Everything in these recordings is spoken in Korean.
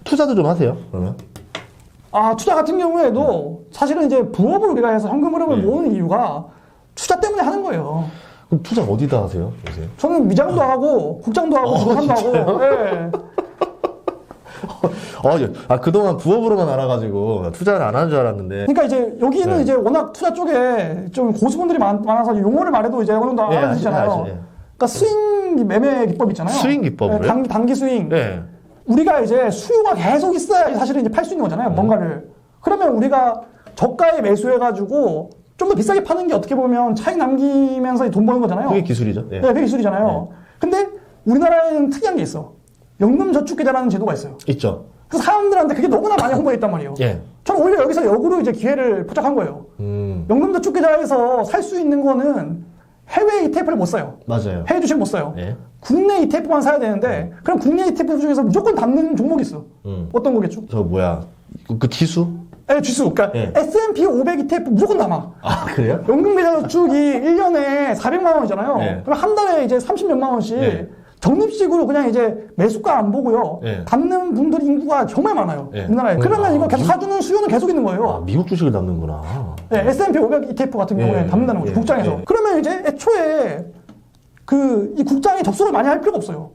투자도 좀 하세요, 그러면? 투자 같은 경우에도 사실은 이제 부업을 우리가 해서 현금 흐름을 모으는 이유가 투자 때문에 하는 거예요. 그럼 투자 어디다 하세요, 요새? 저는 미장도 하고, 국장도 하고, 부동산도 하고, 예. 그동안 부업으로만 알아가지고 투자를 안 하는 줄 알았는데. 그러니까 이제 여기는 이제 워낙 투자 쪽에 좀 고수분들이 많아서 용어를 말해도 이제 어느 정도 알아주시잖아요. 그러니까 스윙 매매 기법 있잖아요. 스윙 기법을요? 단기 스윙. 네. 우리가 이제 수요가 계속 있어야 사실은 이제 팔 수 있는 거잖아요. 뭔가를. 그러면 우리가 저가에 매수해가지고 좀 더 비싸게 파는 게 어떻게 보면 차익 남기면서 돈 버는 거잖아요. 그게 기술이죠. 네, 그게 기술이잖아요. 근데 우리나라에는 특이한 게 있어. 연금저축계좌라는 제도가 있어요. 있죠. 그 사람들한테 그게 너무나 많이 홍보돼 있단 말이에요. 예. 저는 오히려 여기서 역으로 이제 기회를 포착한 거예요. 연금저축계좌에서 살 수 있는 거는 해외 ETF를 못 사요. 맞아요. 해외 주식 못 사요. 예. 국내 ETF만 사야 되는데, 그럼 국내 ETF 중에서 무조건 담는 종목이 있어. 어떤 거겠죠? 그 지수? 네, 지수. 그러니까 예. S&P 500 ETF 무조건 담아. 아, 그래요? 연금계좌저축이 1년에 400만 원이잖아요. 예. 그럼 한 달에 이제 30몇만 원씩 예. 적립식으로 그냥 이제 매수가 안 보고요. 예. 담는 분들 인구가 정말 많아요. 예. 우리나라에. 그러면 이거 계속 사주는 수요는 계속 있는 거예요. 미국 주식을 담는구나. 네, S&P 500 ETF 같은 경우에 담는다는 거죠. 국장에서. 그러면 이제 애초에 이 국장이 접속을 많이 할 필요가 없어요.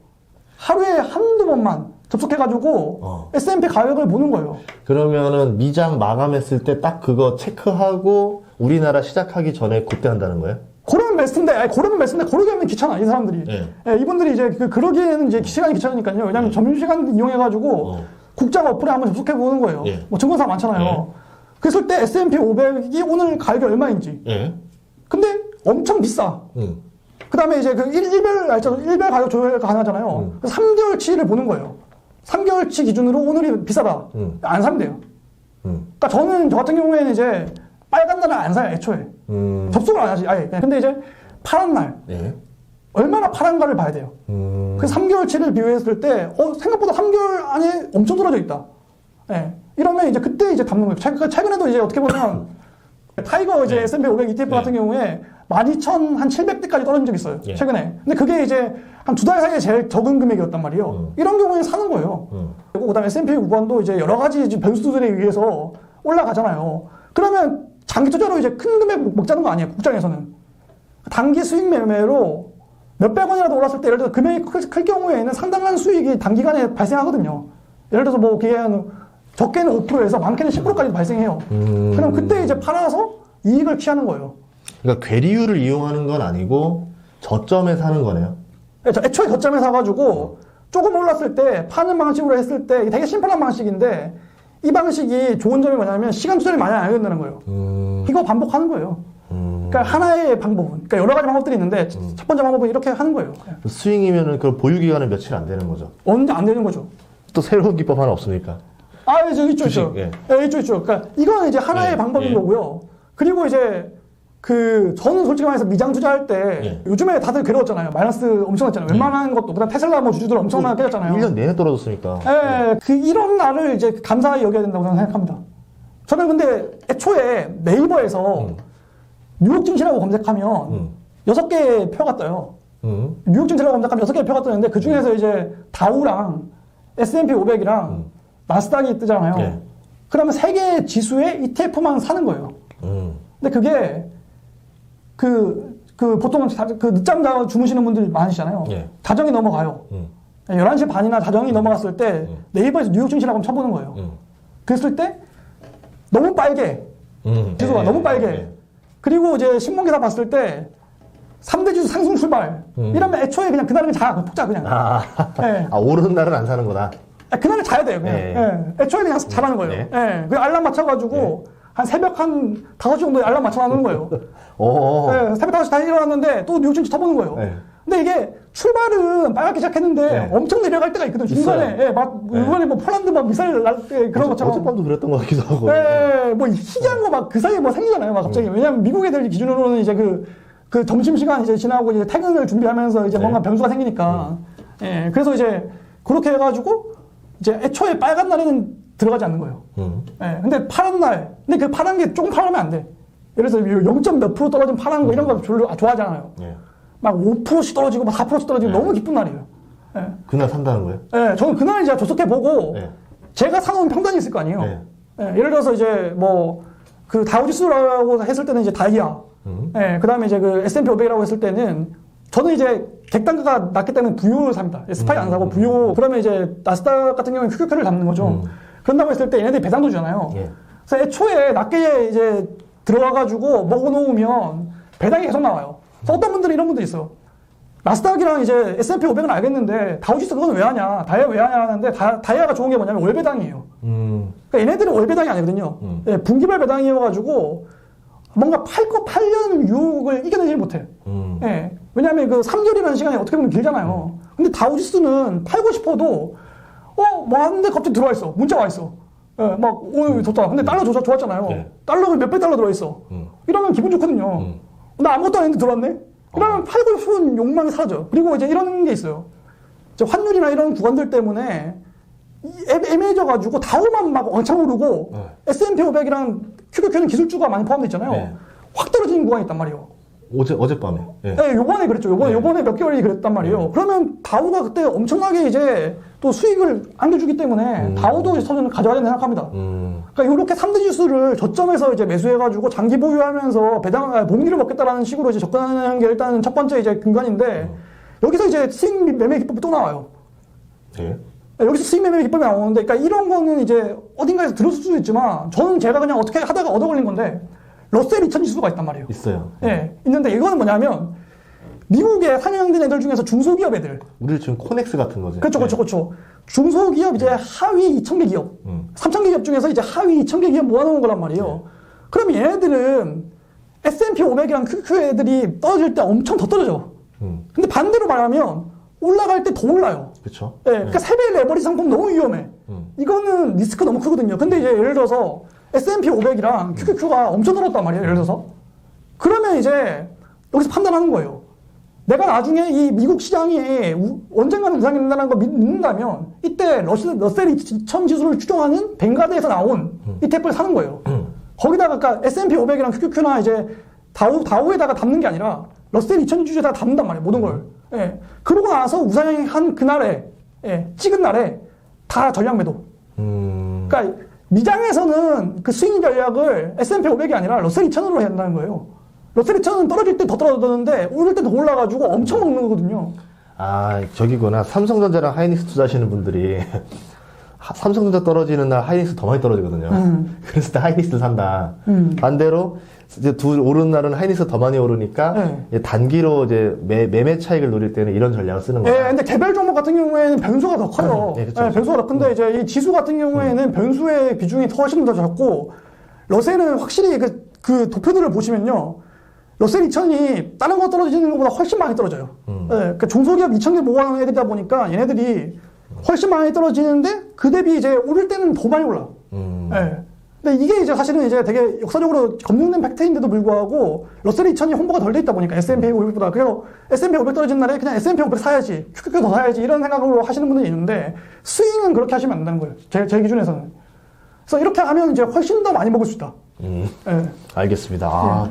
하루에 한두 번만 접속해가지고 S&P 가격을 보는 거예요. 그러면은 미장 마감했을 때 딱 그거 체크하고 우리나라 시작하기 전에 그때 한다는 거예요? 고르면 베스트인데, 고르게 하면 귀찮아, 이 사람들이. 예. 예, 이분들이 이제 그러기에는 이제 시간이 귀찮으니까요. 왜냐면 점심시간 이용해가지고 국장 어플에 한번 접속해보는 거예요. 예. 뭐 증권사 많잖아요. 그랬을 때 S&P 500이 오늘 가격이 얼마인지. 예. 근데 엄청 비싸. 그 다음에 이제 일별 가격 조회가 가능하잖아요. 3개월치를 보는 거예요. 3개월치 기준으로 오늘이 비싸다. 안 사면 돼요. 그러니까 저 같은 경우에는 이제 빨간 날은 안 사요, 애초에. 접속을 안 하지, 아예. 근데 이제 파란 날. 예. 얼마나 파란가를 봐야 돼요. 그 3개월치를 비교했을 때, 생각보다 3개월 안에 엄청 떨어져 있다. 예. 이러면 이제 그때 이제 담는 거예요. 최근에도 이제 어떻게 보면, 타이거 이제 S&P 500 ETF 같은 경우에 12,700대까지 떨어진 적이 있어요. 최근에. 근데 그게 이제 한 2달 사이에 제일 적은 금액이었단 말이에요. 이런 경우에 사는 거예요. 그리고 그 다음에 S&P 500도 이제 여러 가지 변수들에 의해서 올라가잖아요. 그러면 장기 투자로 이제 큰 금액 먹자는 거 아니에요. 국장에서는. 단기 수익 매매로 몇백 원이라도 올랐을 때 예를 들어서 금액이 클 경우에는 상당한 수익이 단기간에 발생하거든요. 예를 들어서 뭐 그게 적게는 5%에서 많게는 10%까지 발생해요. 그럼 그때 이제 팔아서 이익을 취하는 거예요. 그러니까 괴리율을 이용하는 건 아니고 저점에 사는 거네요. 애초에 저점에 사가지고 조금 올랐을 때 파는 방식으로 했을 때 되게 심플한 방식인데 이 방식이 좋은 점이 뭐냐면 시간 투자를 많이 안 해야 된다는 거예요. 이거 반복하는 거예요. 그러니까 하나의 방법은, 그러니까 여러 가지 방법들이 있는데 첫 번째 방법은 이렇게 하는 거예요. 스윙이면은 그 보유 기간은 며칠 안 되는 거죠. 언제 안 되는 거죠. 또 새로운 기법 하나 없습니까? 있죠. 그러니까 이건 이제 하나의 방법인 거고요. 그리고 이제 저는 솔직히 말해서 미장 투자할 때 요즘에 다들 괴로웠잖아요. 마이너스 엄청 났잖아요. 웬만한 것도 그다음 테슬라 뭐 주주들 엄청나게 깨졌잖아요. 1년 내내 떨어졌으니까. 이런 날을 이제 감사히 여겨야 된다고 저는 생각합니다. 저는 근데 애초에 네이버에서 뉴욕 증시라고 검색하면 6개의 표가 떠요. 뉴욕 증시라고 검색하면 6개의 표가 뜨는데 그 중에서 이제 다우랑 S&P 500이랑 나스닥이 뜨잖아요. 그러면 3개의 지수의 ETF만 사는 거예요. 근데 그게 보통 늦잠 주무시는 분들 많으시잖아요. 자정이 넘어가요. 11시 반이나 자정이 넘어갔을 때 네이버에서 뉴욕 증시라고 한번 쳐보는 거예요. 그랬을 때 너무 빨개. 지수가 너무 빨개. 그리고 이제 신문기사 봤을 때 3대 지수 상승 출발. 이러면 애초에 그냥 그날은 푹 자, 그냥. 오르는 날은 안 사는 거다. 그날은 자야 돼요, 그냥. 애초에 그냥 자라는 거예요. 그 알람 맞춰가지고 한 새벽 한 5시 정도에 알람 맞춰놓는 거예요. 새벽 5시 다시 일어났는데 또 뉴욕 증시 쳐보는 거예요. 근데 이게 출발은 빨갛게 시작했는데 엄청 내려갈 때가 있거든. 중간에. 이번에 뭐 폴란드 막 미사일 날 때 그런 것처럼. 어젯밤도 그랬던 것 같기도 하고. 뭐 희귀한 거 막 그 사이에 뭐 생기잖아요. 막 갑자기. 왜냐면 미국 애들 기준으로는 이제 그 점심시간 이제 지나고 이제 퇴근을 준비하면서 이제 뭔가 변수가 생기니까. 그래서 이제 그렇게 해가지고 이제 애초에 빨간 날에는 들어가지 않는 거예요. 근데 파란 날. 근데 그 파란 게 조금 파라면 안 돼. 예를 들어서 0. 몇 프로 떨어진 파란 거 이런 거 별로 좋아하잖아요. 막 5%씩 떨어지고 막 4%씩 떨어지고 너무 기쁜 날이에요. 그날 산다는 거예요? 저는 그날 이제 조속해 보고 제가 사놓은 평단이 있을 거 아니에요. 네. 예, 예를 들어서 이제 뭐 그 다우지수라고 했을 때는 이제 다이아, 예, 그다음에 이제 그 S&P 500이라고 했을 때는 저는 이제 객단가가 낮기 때문에 부유를 삽니다. 스파이 안 사고 부유. 그러면 이제 나스닥 같은 경우는 QQQ를 잡는 거죠. 그런다고 했을 때 얘네들이 배당도 주잖아요. 예. 그래서 애초에 낮게 이제 들어와가지고 먹어놓으면 배당이 계속 나와요. 그래서 어떤 분들은 이런 분들이 있어요. 나스닥이랑 이제 S&P 500은 알겠는데 다우지수 그건 왜 하냐, 다이아 왜 하냐 하는데 다이아가 좋은 게 뭐냐면 월 배당이에요. 그러니까 얘네들은 월 배당이 아니거든요. 예, 분기별 배당이어가지고 뭔가 팔려는 유혹을 이겨내지 못해. 예, 왜냐하면 그 3개월이라는 시간이 어떻게 보면 길잖아요. 근데 다우지수는 팔고 싶어도 뭐 하는데 갑자기 들어와 있어. 문자가 와 있어. 예, 막 오늘 좋다. 근데 달러 좋았잖아요. 네. 달러가 몇백 달러 들어와 있어. 이러면 기분 좋거든요. 나 아무것도 안 했는데 들어왔네. 그러면 팔고 싶은 욕망이 사라져. 그리고 이제 이런 게 있어요. 이제 환율이나 이런 구간들 때문에 애매해져가지고 다우만 막 왕창 오르고 S&P 500이랑 QQQ는 기술주가 많이 포함되어 있잖아요. 네. 확 떨어지는 구간이 있단 말이에요. 어젯밤에. 예. 네, 요번에 그랬죠. 요번에 몇 개월이 그랬단 말이에요. 그러면 다우가 그때 엄청나게 이제 또 수익을 안겨주기 때문에 다우도 저는 가져야 된다고 생각합니다. 그러니까 이렇게 3대 지수를 저점에서 이제 매수해가지고 장기 보유하면서 봉기를 먹겠다라는 식으로 이제 접근하는 게 일단 첫 번째 이제 근간인데 여기서 이제 수익 매매 기법이 또 나와요. 예. 여기서 수익 매매 기법이 나오는데, 그러니까 이런 거는 이제 어딘가에서 들었을 수도 있지만 저는 제가 그냥 어떻게 하다가 얻어 걸린 건데 러셀 2000 지수가 있단 말이에요. 있어요. 예, 있는데 이거는 뭐냐면 미국에 상향된 애들 중에서 중소기업 애들. 우리 지금 코넥스 같은 거죠. 그렇죠. 중소기업 이제 하위 2000개 기업, 3000개 기업 중에서 이제 하위 2000개 기업 모아놓은 거란 말이에요. 그러면 얘네들은 S&P 500이랑 QQ 애들이 떨어질 때 엄청 더 떨어져. 근데 반대로 말하면 올라갈 때 더 올라요. 그렇죠. 예, 그러니까 3배의 레버리지 상품 너무 위험해. 이거는 리스크 너무 크거든요. 근데 이제 예를 들어서 S&P 500이랑 QQQ가 엄청 떨어졌단 말이에요. 예를 들어서. 그러면 이제 여기서 판단하는 거예요. 내가 나중에 이 미국 시장이 언젠가는 우상이 된다는 거 믿는다면 이때 러셀 2000 지수를 추종하는 뱅가드에서 나온 ETF를 사는 거예요. 거기다가 그러니까 S&P 500이랑 QQQ나 이제 다우에다가 담는 게 아니라 러셀 2000 지수에다가 담는단 말이에요. 모든 걸. 예. 그러고 나서 우상이 한 그날에, 예, 찍은 날에 다 전략 매도. 그러니까 미장에서는 그 스윙 전략을 S&P 500이 아니라 러셀 2000으로 해야 한다는 거예요. 러셀 2000은 떨어질 때 더 떨어졌는데 오를 때 더 올라가지고 엄청 먹는 거거든요. 아, 저기구나. 삼성전자랑 하이닉스 투자하시는 분들이 삼성전자 떨어지는 날 하이닉스 더 많이 떨어지거든요. 그래서 하이닉스를 산다. 반대로 이제 오르는 날은 하이닉스 더 많이 오르니까 이제 단기로 이제 매매 차익을 노릴 때는 이런 전략을 쓰는 거예요. 예, 근데 개별 종목 같은 경우에는 변수가 더 커요. 네, 그쵸. 예, 변수가 더 큰데 이제 이 지수 같은 경우에는 변수의 비중이 훨씬 더 적고 러셀은 확실히 그 도표들을 보시면요. 러셀 2000이 다른 거 떨어지는 것보다 훨씬 많이 떨어져요. 예, 그러니까 중소기업 2000개 모아놓은 애들이다 보니까 얘네들이 훨씬 많이 떨어지는데 그 대비 이제 오를 때는 더 많이 올라. 예. 근데 이게 이제 사실은 이제 되게 역사적으로 검증된 팩트인데도 불구하고 러셀 2000이 홍보가 덜 돼 있다 보니까 S&P 500보다. 그래서 S&P 500 떨어진 날에 그냥 S&P 500 사야지, QQQ 더 사야지 이런 생각으로 하시는 분들이 있는데 스윙은 그렇게 하시면 안 되는 거예요. 제 기준에서는. 그래서 이렇게 하면 이제 훨씬 더 많이 먹을 수 있다. 예. 알겠습니다.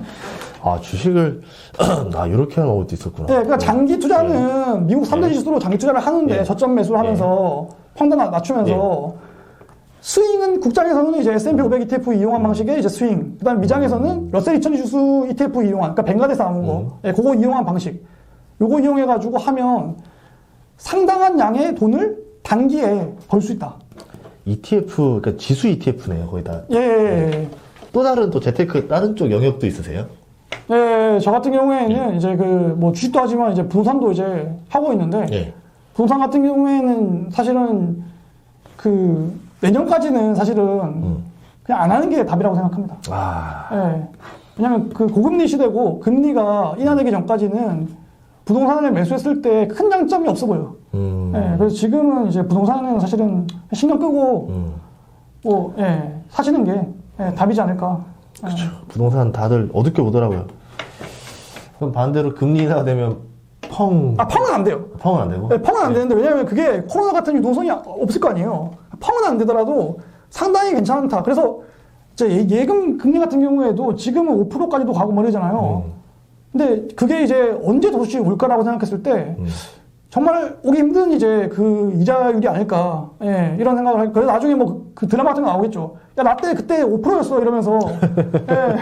주식을 이렇게 하는 것도 있었구나. 네, 그러니까 장기 투자는 미국 3대 지수로 장기 투자를 하는데 저점 매수를 하면서 평단 낮추면서 스윙은 국장에서는 이제 S&P 500 ETF 이용한 방식의 이제 스윙. 그 다음에 미장에서는 러셀 2000 지수 ETF 이용한, 그러니까 뱅가드에서 나온 거. 예, 그거 이용한 방식. 요거 이용해가지고 하면 상당한 양의 돈을 단기에 벌 수 있다. ETF, 그러니까 지수 ETF네요, 거의 다. 예. 또 다른 또 재테크 다른 쪽 영역도 있으세요? 예, 저 같은 경우에는 이제 뭐 주식도 하지만 이제 부동산도 이제 하고 있는데 부동산 같은 경우에는 사실은 내년까지는 사실은 그냥 안 하는 게 답이라고 생각합니다. 예. 왜냐면 고금리 시대고 금리가 인하되기 전까지는 부동산을 매수했을 때 큰 장점이 없어 보여요. 예. 그래서 지금은 이제 부동산은 사실은 신경 끄고 사시는 게 답이지 않을까. 그렇죠. 부동산 다들 어둡게 보더라고요. 그럼 반대로 금리 인하가 되면 펑은 안 돼요. 펑은 안 되고? 네, 펑은 안 되는데 왜냐면 그게 코로나 같은 유동성이 없을 거 아니에요. 펑은 안 되더라도 상당히 괜찮다. 그래서 이제 예금 금리 같은 경우에도 지금은 5%까지도 가고 말이잖아요. 근데 그게 이제 언제 다시 올까라고 생각했을 때 정말 오기 힘든 이제 그 이자율이 아닐까, 예, 이런 생각을 하고, 그래서 나중에 뭐 그 드라마 같은 거 나오겠죠. 야, 나 때 그때 5%였어, 이러면서. 예.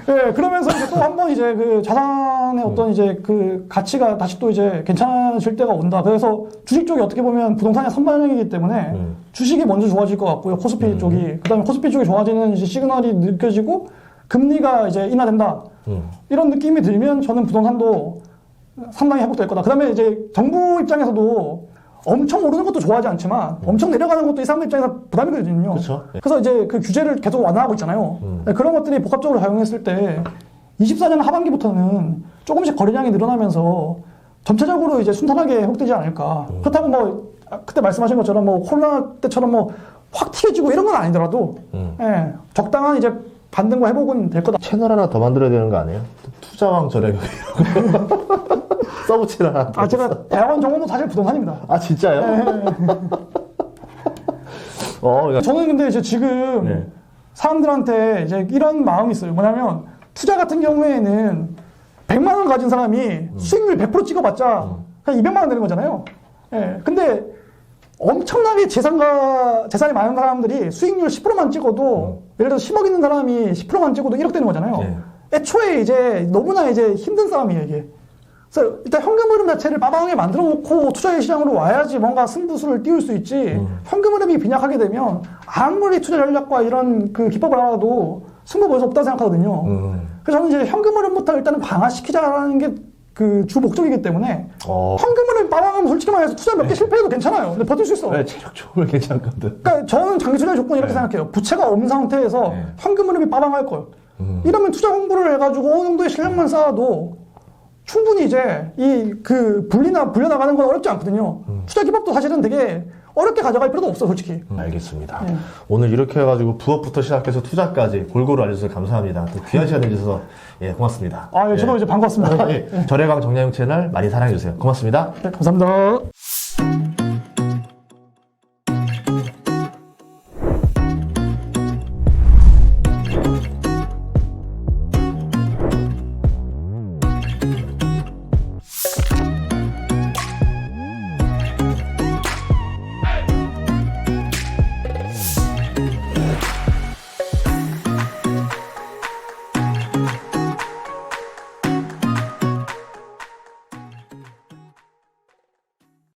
예, 그러면서 이제 또 한 번 이제 그 자산의 어떤 이제 그 가치가 다시 또 이제 괜찮아질 때가 온다. 그래서 주식 쪽이 어떻게 보면 부동산의 선반영이기 때문에 주식이 먼저 좋아질 것 같고요. 코스피 쪽이. 그 다음에 코스피 쪽이 좋아지는 이제 시그널이 느껴지고 금리가 이제 인하된다. 이런 느낌이 들면 저는 부동산도 상당히 회복될 거다. 그 다음에 이제 정부 입장에서도 엄청 오르는 것도 좋아하지 않지만 엄청 내려가는 것도 이 사람들 입장에서 부담이 되거든요. 그쵸. 그래서 이제 그 규제를 계속 완화하고 있잖아요. 네, 그런 것들이 복합적으로 작용했을 때 24년 하반기부터는 조금씩 거래량이 늘어나면서 전체적으로 이제 순탄하게 회복되지 않을까. 그렇다고 뭐 그때 말씀하신 것처럼 뭐 코로나 때처럼 뭐 확 튀어지고 이런 건 아니더라도 예, 적당한 이제 반등과 회복은 될 거다. 채널 하나 더 만들어야 되는 거 아니에요? 투자왕 절약이라고. 서브 채널 하나. 아, 제가 대학원 전공도 사실 부동산입니다. 아, 진짜요? 네. 그러니까 저는 근데 이제 지금 네. 사람들한테 이제 이런 마음이 있어요. 뭐냐면 투자 같은 경우에는 100만 원 가진 사람이 수익률 100% 찍어봤자 그냥 200만 원 되는 거잖아요. 예. 근데 엄청나게 재산이 많은 사람들이 수익률 10%만 찍어도 예를 들어서 10억 있는 사람이 10%만 찍어도 1억 되는 거잖아요. 네. 애초에 이제 너무나 이제 힘든 싸움이에요, 이게. 그래서 일단 현금 흐름 자체를 빠방하게 만들어 놓고 투자의 시장으로 와야지 뭔가 승부수를 띄울 수 있지. 현금 흐름이 빈약하게 되면 아무리 투자 전략과 이런 그 기법을 알아도 승부 볼 수 없다고 생각하거든요. 그래서 저는 이제 현금 흐름부터 일단은 강화시키자라는 게 그 주 목적이기 때문에 현금 흐름 빠방하면 솔직히 말해서 투자 몇 개 실패해도 괜찮아요. 근데 버틸 수 있어. 네, 체력 좋으면 괜찮거든. 그러니까 저는 장기 투자 조건 이렇게 생각해요. 부채가 없는 상태에서 현금 흐름이 빠방할 거예요. 이러면 투자 공부를 해가지고 어느 정도의 실력만 쌓아도 충분히 이제 이 그 불려나가는 건 어렵지 않거든요. 투자 기법도 사실은 되게 어렵게 가져갈 필요도 없어, 솔직히. 알겠습니다. 네. 오늘 이렇게 해가지고 부업부터 시작해서 투자까지 골고루 알려주셔서 감사합니다. 또 귀한 시간 내주셔서 예, 고맙습니다. 아, 예, 저도 이제 반갑습니다. 절약왕 정량용 채널 많이 사랑해주세요. 고맙습니다. 네, 감사합니다.